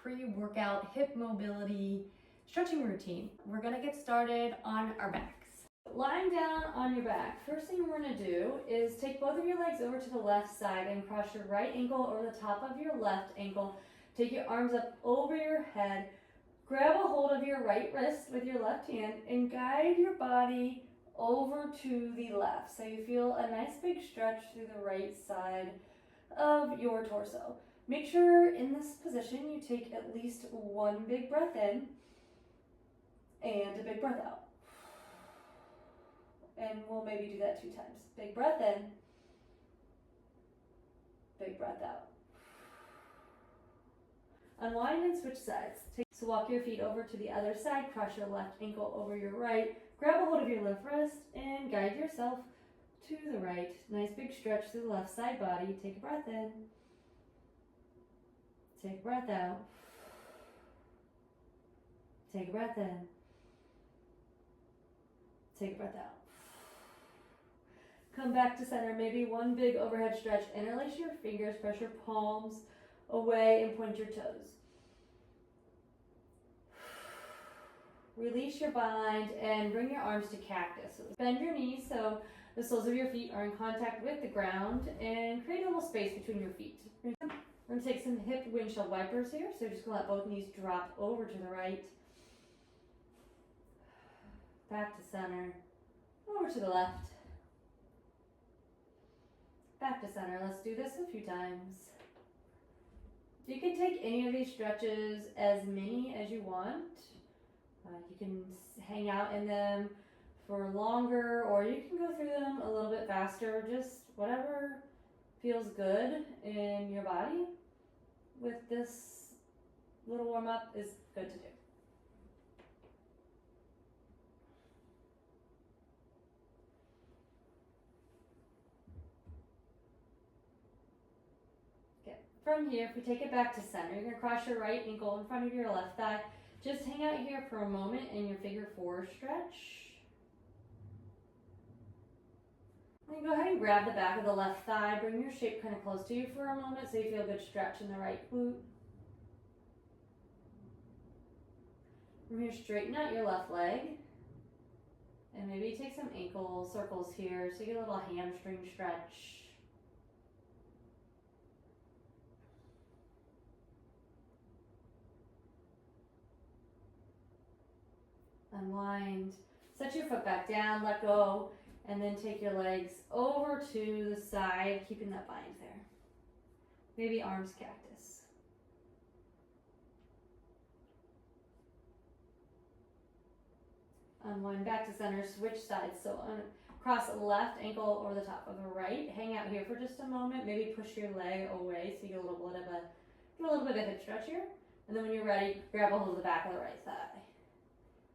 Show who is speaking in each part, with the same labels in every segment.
Speaker 1: pre-workout hip mobility stretching routine. We're gonna get started on our backs. Lying down on your back, first thing we're gonna do is take both of your legs over to the left side and cross your right ankle over the top of your left ankle. Take your arms up over your head, grab a hold of your right wrist with your left hand and guide your body over to the left. So you feel a nice big stretch through the right side of your torso. Make sure in this position you take at least one big breath in and a big breath out. And we'll maybe do that 2 times. Big breath in, big breath out. Unwind and switch sides. So walk your feet over to the other side, cross your left ankle over your right, grab a hold of your left wrist and guide yourself to the right. Nice big stretch through the left side body. Take a breath in, take a breath out, take a breath in, take a breath out. Come back to center, maybe one big overhead stretch. Interlace your fingers, press your palms away and point your toes. Release your bind and bring your arms to cactus. Bend your knees so the soles of your feet are in contact with the ground and create a little space between your feet. We're going to take some hip windshield wipers here, so just going to let both knees drop over to the right. Back to center, over to the left. Back to center. Let's do this a few times. You can take any of these stretches, as many as you want. You can hang out in them for longer, or you can go through them a little bit faster. Just whatever feels good in your body with this little warm up is good to do. From here, if we take it back to center, you're going to cross your right ankle in front of your left thigh. Just hang out here for a moment in your figure 4 stretch. Then go ahead and grab the back of the left thigh. Bring your shape kind of close to you for a moment so you feel a good stretch in the right glute. From here, straighten out your left leg. And maybe take some ankle circles here so you get a little hamstring stretch. Unwind, set your foot back down, let go, and then take your legs over to the side, keeping that bind there. Maybe arms cactus. Unwind back to center, switch sides. So cross the left ankle over the top of the right. Hang out here for just a moment. Maybe push your leg away so you get a little bit of a hip stretch here. And then when you're ready, grab a hold of the back of the right thigh.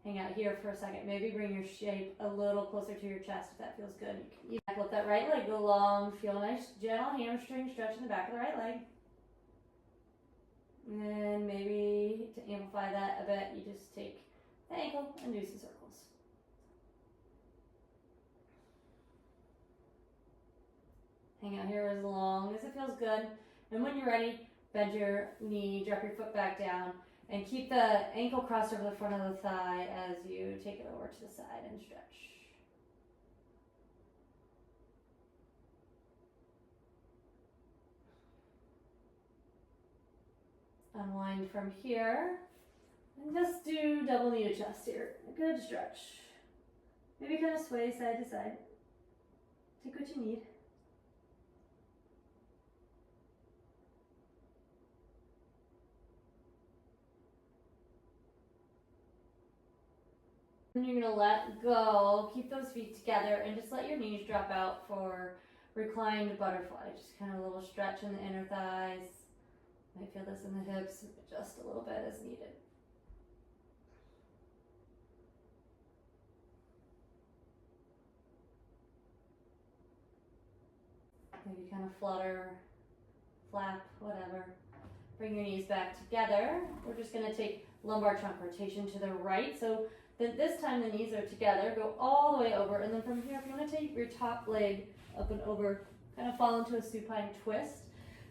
Speaker 1: Hang out here for a second. Maybe bring your shape a little closer to your chest if that feels good. You can let that right leg go long. Feel a nice gentle hamstring stretch in the back of the right leg. And then maybe to amplify that a bit, you just take the ankle and do some circles. Hang out here as long as it feels good. And when you're ready, bend your knee, drop your foot back down. And keep the ankle crossed over the front of the thigh as you take it over to the side and stretch. Unwind from here. And just do double knee to chest here. A good stretch. Maybe kind of sway side to side. Take what you need. You're going to let go, keep those feet together, and just let your knees drop out for reclined butterfly. Just kind of a little stretch in the inner thighs. Might feel this in the hips, just a little bit as needed. Maybe kind of flutter, flap, whatever. Bring your knees back together. We're just going to take lumbar trunk rotation to the right. So then this time the knees are together. Go all the way over. And then from here, if you want to take your top leg up and over, kind of fall into a supine twist.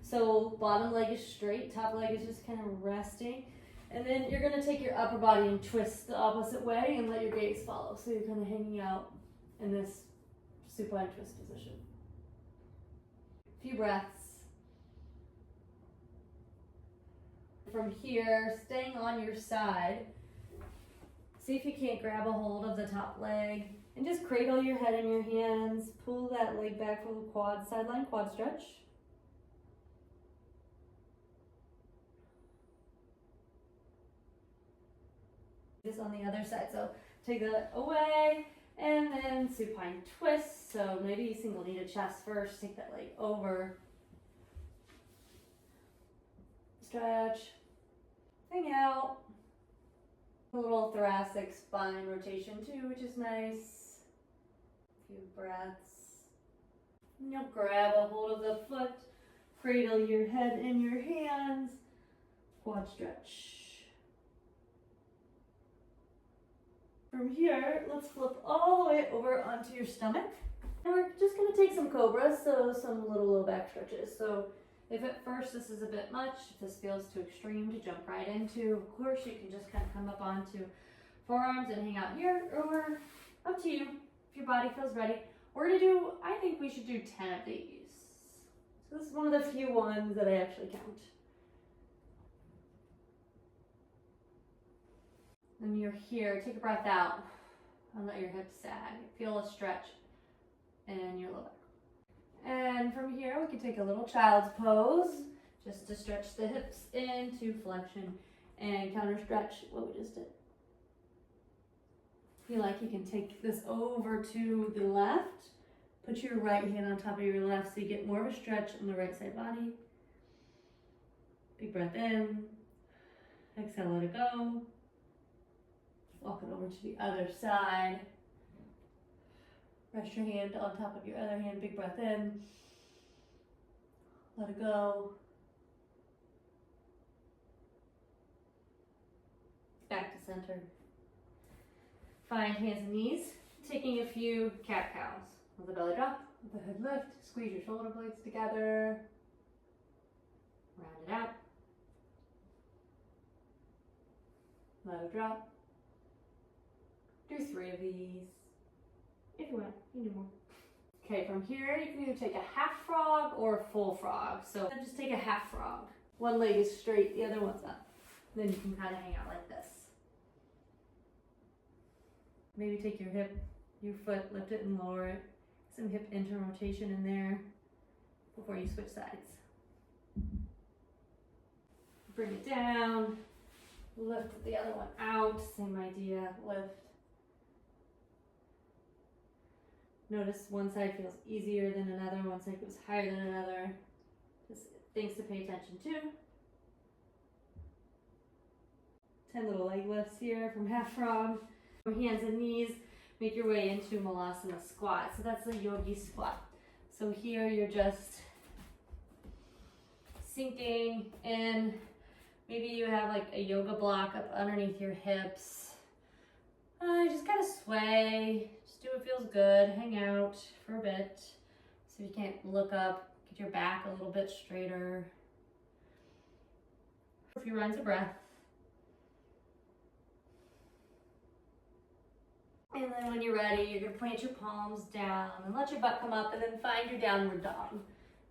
Speaker 1: So bottom leg is straight, top leg is just kind of resting. And then you're gonna take your upper body and twist the opposite way and let your gaze follow. So you're kind of hanging out in this supine twist position. A few breaths. From here, staying on your side, see if you can't grab a hold of the top leg and just cradle your head in your hands. Pull that leg back for the quad, sideline quad stretch. This on the other side. So take that away and then supine twist. So maybe single knee to chest first. Take that leg over. Stretch. Hang out. A little thoracic spine rotation too, which is nice. A few breaths. And you'll grab a hold of the foot. Cradle your head in your hands. Quad stretch. From here, let's flip all the way over onto your stomach. And we're just gonna take some cobras, so some little low back stretches. So if at first this is a bit much, if this feels too extreme to jump right into, of course you can just kind of come up onto forearms and hang out here, or up to you, if your body feels ready. We're gonna do, I think we should do 10 of these. So this is one of the few ones that I actually count. When you're here, take a breath out and let your hips sag. Feel a stretch in your lower back. And from here, we can take a little child's pose just to stretch the hips into flexion and counter stretch what we just did. Feel like you can take this over to the left. Put your right hand on top of your left so you get more of a stretch on the right side body. Big breath in. Exhale, let it go. Walk it over to the other side. Rest your hand on top of your other hand. Big breath in. Let it go. Back to center. Find hands and knees. Taking a few cat cows. With the belly drop, with the head lift. Squeeze your shoulder blades together. Round it out. Let it drop. Do 3 of these. If you want, you do more. Okay, from here you can either take a half frog or a full frog. So just take a half frog. One leg is straight, the other one's up. Then you can kind of hang out like this. Maybe take your foot, lift it and lower it. Some hip inter rotation in there before you switch sides. Bring it down. Lift the other one out. Same idea. Lift. Notice one side feels easier than another, one side goes higher than another. Just things to pay attention to. 10 little leg lifts here from half frog. From hands and knees, make your way into Malasana squat. So that's the yogi squat. So here you're just sinking in. Maybe you have like a yoga block up underneath your hips. Just kind of sway. Just do what feels good. Hang out for a bit. So you can't look up. Get your back a little bit straighter. A few runs of breath. And then when you're ready, you're gonna plant your palms down and let your butt come up and then find your downward dog.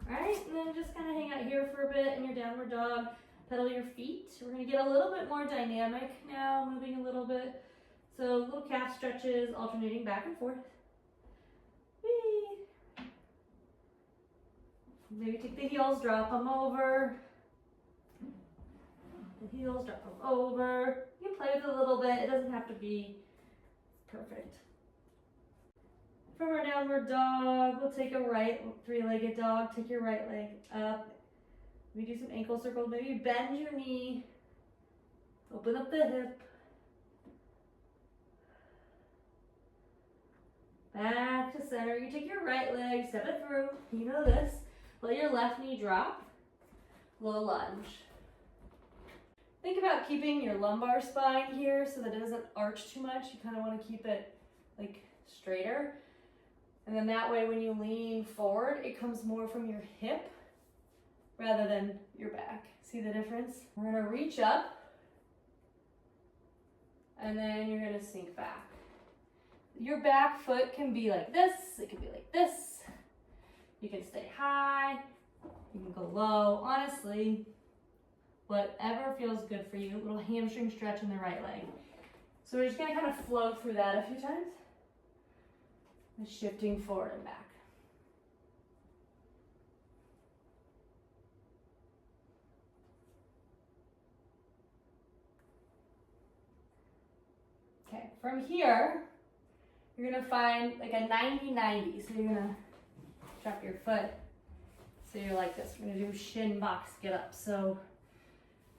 Speaker 1: All right, and then just kind of hang out here for a bit in your downward dog. Pedal your feet. We're gonna get a little bit more dynamic now, moving a little bit. So little calf stretches, alternating back and forth. Whee. Maybe take the heels, drop them over. The heels, drop them over. You can play with it a little bit. It doesn't have to be perfect. From our downward dog, we'll take a right three-legged dog. Take your right leg up. We do some ankle circles. Maybe bend your knee. Open up the hip. Back to center. You take your right leg, step it through. You know this. Let your left knee drop. Low lunge. Think about keeping your lumbar spine here so that it doesn't arch too much. You kind of want to keep it like straighter. And then that way when you lean forward, it comes more from your hip rather than your back. See the difference? We're gonna reach up and then you're gonna sink back. Your back foot can be like this, it can be like this. You can stay high, you can go low. Honestly, whatever feels good for you. A little hamstring stretch in the right leg. So we're just gonna kind of flow through that a few times. And shifting forward and back. Okay, from here, you're gonna find like a 90-90. So you're gonna drop your foot. So you're like this. We're gonna do shin box get up. So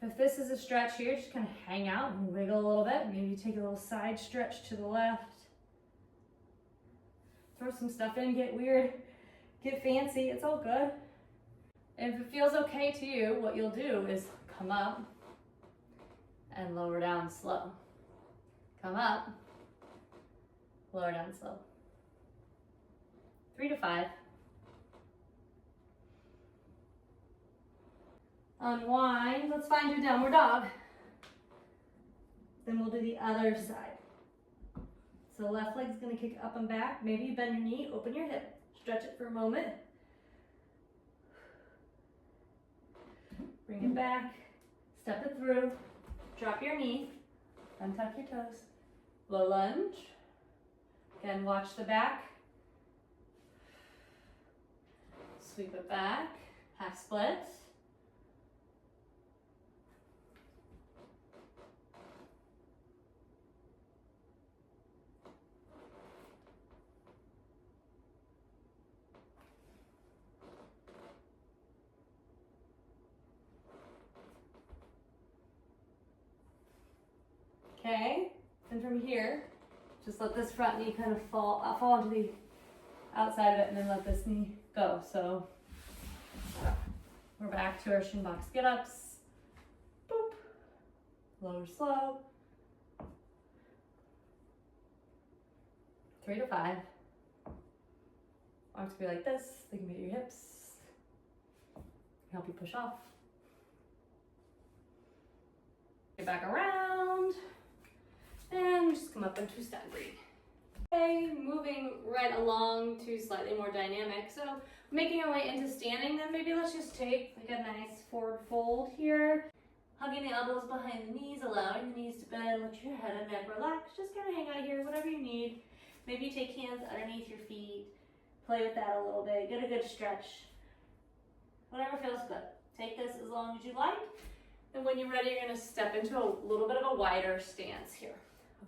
Speaker 1: if this is a stretch here, just kind of hang out and wiggle a little bit. Maybe take a little side stretch to the left. Throw some stuff in, get weird, get fancy, it's all good. And if it feels okay to you, what you'll do is come up and lower down slow. Come up, lower down slow. 3 to 5. Unwind, let's find your downward dog. Then we'll do the other side. So left leg's gonna kick up and back. Maybe you bend your knee, open your hip, stretch it for a moment. Bring it back, step it through, drop your knee, untuck your toes. Low lunge. Again, watch the back. Sweep it back, half split. Okay, and from here, just let this front knee kind of fall into the outside of it, and then let this knee go. So we're back to our shin box get ups. Boop. Lower slow. 3 to 5. Arms can be like this. They can be at your hips. Help you push off. Get back around. And just come up into standing. Okay, moving right along to slightly more dynamic. So making our way into standing, then maybe let's just take like a nice forward fold here. Hugging the elbows behind the knees, allowing the knees to bend, let your head and neck relax. Just kind of hang out here, whatever you need. Maybe take hands underneath your feet. Play with that a little bit, get a good stretch. Whatever feels good. Take this as long as you like. And when you're ready, you're gonna step into a little bit of a wider stance here.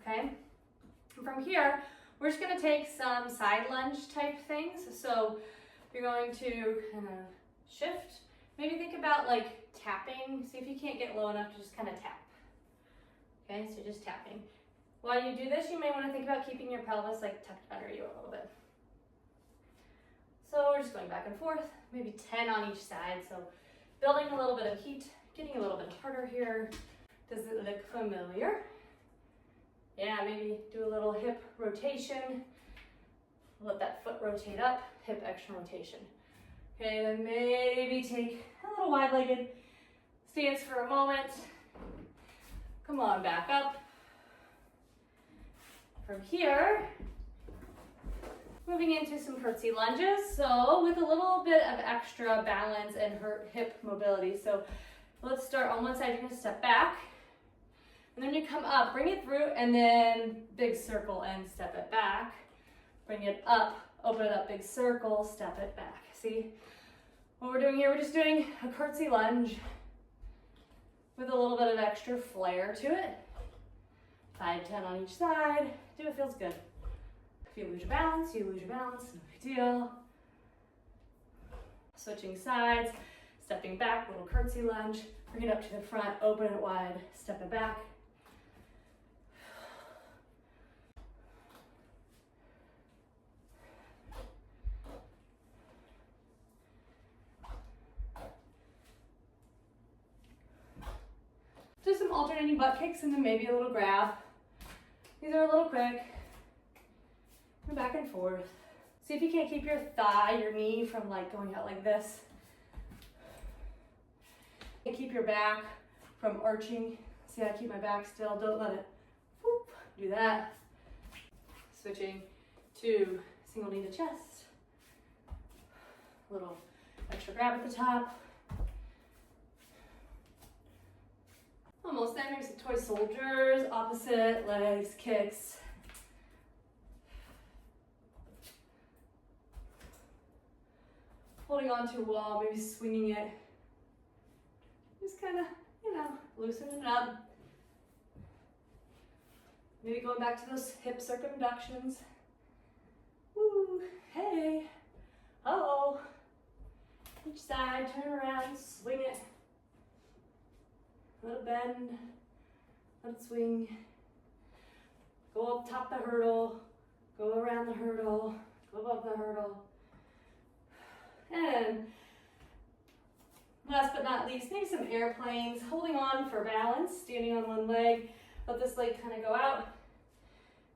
Speaker 1: Okay, and from here, we're just gonna take some side lunge type things. So you're going to kind of shift. Maybe think about like tapping. See if you can't get low enough to just kind of tap. Okay, so just tapping. While you do this, you may wanna think about keeping your pelvis like tucked under you a little bit. So we're just going back and forth, maybe 10 on each side. So building a little bit of heat, getting a little bit harder here. Does it look familiar? Yeah, maybe do a little hip rotation. Let that foot rotate up, hip extra rotation. Okay, then maybe take a little wide-legged stance for a moment. Come on, back up. From here, moving into some curtsy lunges. So with a little bit of extra balance and hip mobility. So let's start on one side, you're gonna step back. And then you come up, bring it through, and then big circle and step it back. Bring it up, open it up, big circle, step it back. See what we're doing here? We're just doing a curtsy lunge with a little bit of extra flair to it. 5, 10 on each side. Do it, feels good. If you lose your balance, you lose your balance, no big deal. Switching sides, stepping back, little curtsy lunge. Bring it up to the front, open it wide, step it back. Do some alternating butt kicks and then maybe a little grab. These are a little quick. And back and forth. See if you can't keep your thigh, your knee from like going out like this.
Speaker 2: Keep your back from arching. See how I keep my back still, don't let it, whoop, do that. Switching to single knee to chest. Little extra grab at the top. Almost there, maybe some toy soldiers, opposite legs, kicks. Holding on to a wall, maybe swinging it. Just kind of, loosening it up. Maybe going back to those hip circumductions. Woo, hey, oh. Each side, turn around, swing it. Let it bend, let it swing. Go up top the hurdle, go around the hurdle, go above the hurdle. And last but not least, maybe some airplanes, holding on for balance, standing on one leg, let this leg kind of go out.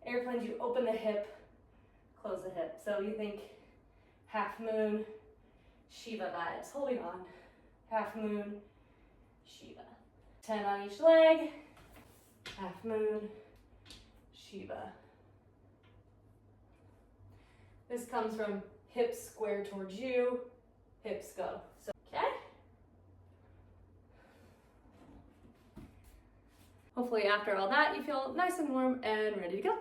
Speaker 2: Airplanes, you open the hip, close the hip. So you think half moon, Shiva vibes, holding on. Half moon, Shiva. 10 on each leg, half moon, Shiva. This comes from hips square towards you, hips go. So, okay? Hopefully after all that, you feel nice and warm and ready to go.